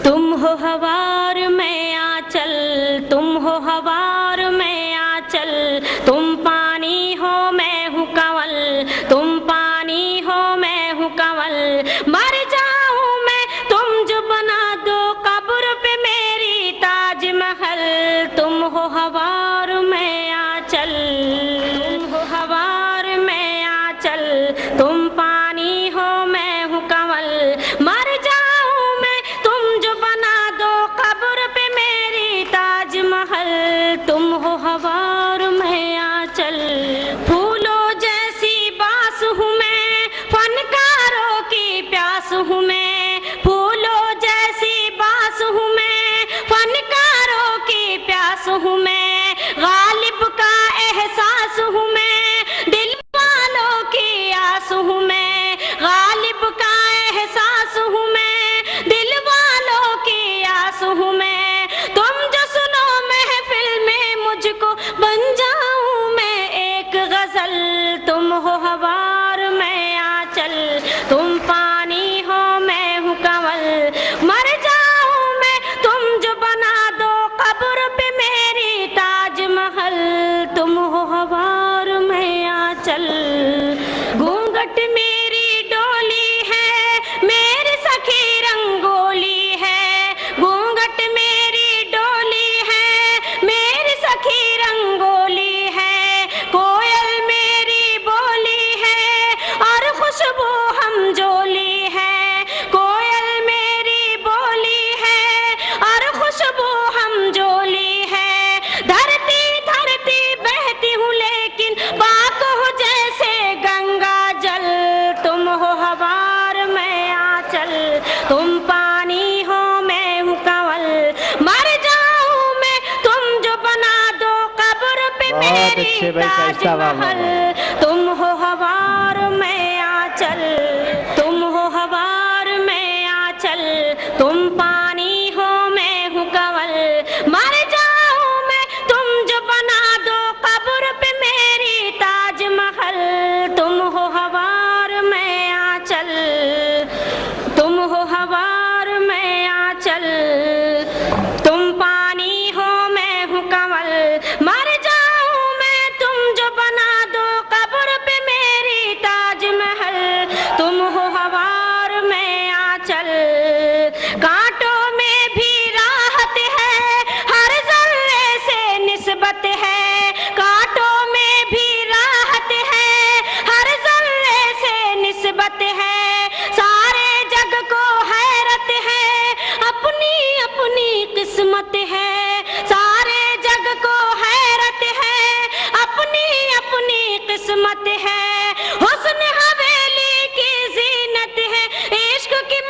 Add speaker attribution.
Speaker 1: तुम हो हवार में आंचल, तुम हो हवार में आंचल, तुम पानी हो मैं हूँ कंवल, तुम पानी हो मैं हूँ कंवल। मर जाऊँ मैं तुम जो बना दो कब्र पे मेरी ताजमहल। तुम हो हवार में आंचल, तुम हो हवार में आंचल, तुम पानी हो मैं हूँ कंवल। मर जाऊँ मैं तुम जो बना दो कब्र पे मेरी ताजमहल। तुम हो हवार में आंचल, फूलों जैसी बास हूँ मैं, फनकारों की प्यास हूँ मैं। फूलों जैसी बास हूँ मैं, फनकारों की प्यास हूँ मैं। गालिब का एहसास हूँ मैं, दिल वालों की आस हूँ मैं। गालिब का एहसास हूँ मैं, दिल वालों की आस हूँ मैं। तुम जो सुनो महफिल में मुझको बन जाऊँ मैं एक गजल। तुम हो हवार में आंचल, तुम पानी हो मैं हूँ कंवल। मर जाऊँ मैं तुम जो बना दो कब्र पे मेरी ताजमहल। तुम हो हवार में आंचल, घूंघट मेरी डोली है, मेरी सखी रंगोली है। घूंघट मेरी डोली है, मेरी सखी रंगोली है। कोयल मेरी बोली है और खुशबू हम जोली है। कोयल मेरी बोली है और खुशबू हम जोली है। धरती धरती बहती हूँ लेकिन पाक हो जैसे गंगा जल। तुम हो हवार में आंचल, तुम पानी हो मैं हूँ कंवल। मर जाऊँ मैं तुम जो बना दो कब्र पे मेरी ताजमहल। तुम हो हवार में आंचल, तुम हो हवार में आंचल, तुम पानी हो मैं हूँ कंवल। मर जाऊँ मैं तुम जो बना दो कब्र पे मेरी ताजमहल। तुम हो हवार में आंचल, तुम हो हवार में आंचल, तुम पानी हो मैं हूँ कंवल। मर जाऊँ मैं तुम जो बना दो कब्र पे मेरी ताजमहल। तुम हो हवार में आंचल, कांटों में भी राहत है, हर जर्रे से निस्बत है। कांटों में भी राहत है, हर जर्रे से निस्बत है। सारे जग को हैरत है, अपनी अपनी किस्मत है। सारे जग को हैरत है, अपनी अपनी किस्मत है। हुस्न हवेली की जीनत है, इश्क की